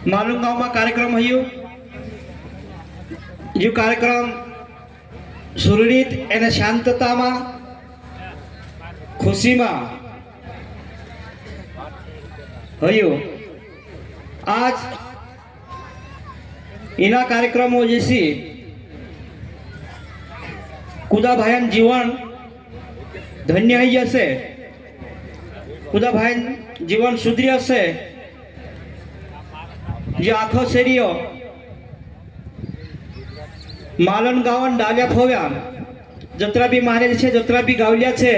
मालूम गाँव में कार्यक्रम हयो जो कार्यक्रम सुरळीत एने शांतता में खुशी में हयो। आज इना कार्यक्रमों जैसी कुदा भाईन जीवन धन्य ही जैसे कुदा भाईन जीवन सुधरी हसे जे आखो सेरियो मालन गावन डाल्या फोव्या जत्रा बी मारे छे जत्रा बी गावल्या छे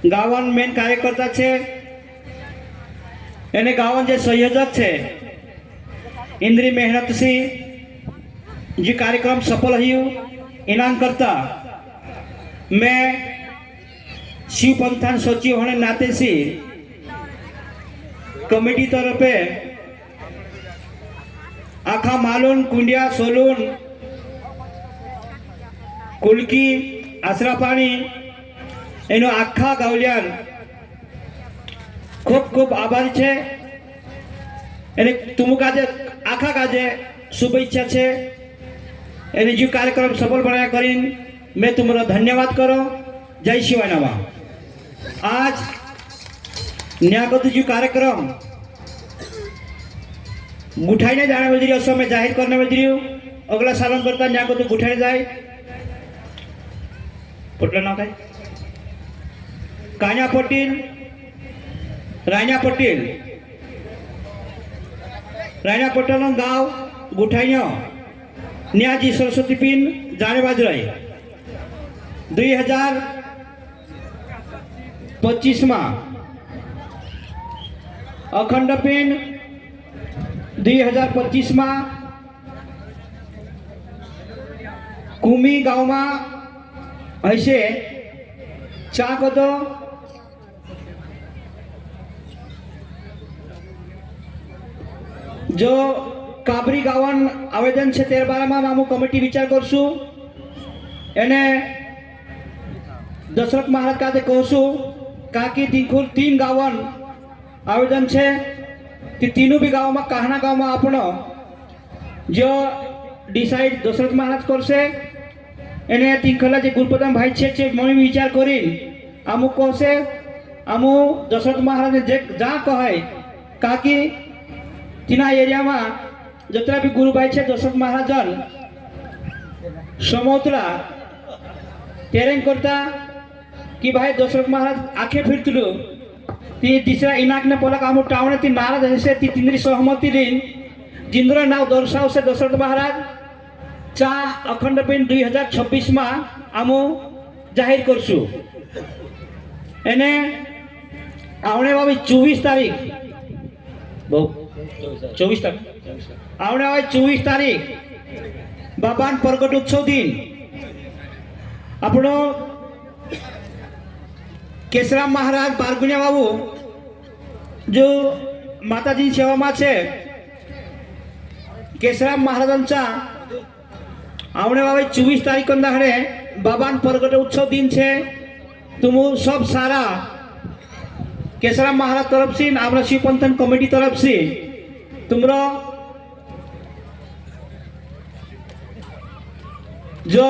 गावन मेन कार्यकर्ता छे एने गावन जे संयोजक छे इंद्री मेहनत से जी कार्यक्रम सफल हयो इनाम करता मैं शिव पंथान सचिव होने नाते से कमिटी तरफे आखा मालून कुंडिया सोलून कुलकी आसरापाणी एनो आखा गावलियान खूब खूब आभारी छे एने तुम काजे आखा काजे शुभेच्छा छे एने जो कार्यक्रम सफल बनाया करीन मैं तुम्हारा धन्यवाद करो। जय शिवाय नमः। आज न्यागत जो कार्यक्रम गुठाईने जाने बजरी असो में जाहिर करने बजरी अगला सालन करता न्यागत गुठाईने जाए पटला ना काय कान्या पटेल राणा पटेल राणा पटेल गाँव गुठाइया न्याजी सरस्वती पिन जाने बाजराई 2025 में अखंड पिन 2025 में कुमी गाँव में ऐसे चा कदो जो काबरी गावन आवेदन है तेर बार में आमु कमिटी विचार करशु एने दशरथ महाराज का कहशु काकी तीन गावन आवेदन है तीनों भी गाँव में कहना गाँव में आपण जो डिसाइड दशरथ महाराज करसे एने तीखला जे गुरुपदम भाई छे मम्मी विचार करी आमु कहसे आमु दशरथ महाराज ने जहाँ कहे काकी तीना एरिया में जतरा भी गुरु भाई छे दशरथ महाराजन समोतला तेरेन करता कि भाई दशरथ महाराज आखे फिरतलु ती दिसरा इनाक ने पोला कामु टावणे ती नाराज हसे ती तिंद्री सहमति दिन जिंद्र नाव दर्शाव से दशरथ महाराज चा अखंड पिन 2026 में आमु जाहिर करशु एने आवने वाली 24 तारीख 24 तारीख आवने वाली 24 तारीख बाबान प्रगट उत्सव दिन आपणो केशराम महाराज बारगुनिया बाबू जो माताजी सेवा में छे केशराम महाराजांचा आवने वाली 24 तारीख दाड़े बाबान प्रगट उत्सव दिन छे तुम सब सारा केशराम महाराज तरफ से आमरा शिवपंथन कमिटी तरफ से तुमरो जो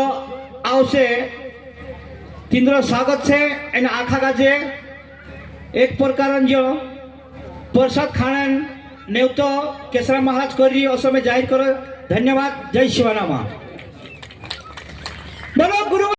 आवशे तीनरो स्वागत छे एने आखा गाजे एक प्रकार जो प्रसाद खाणन नेवतो केशराम महाराज करी असो में जाहिर करो। धन्यवाद। जय शिवानामा।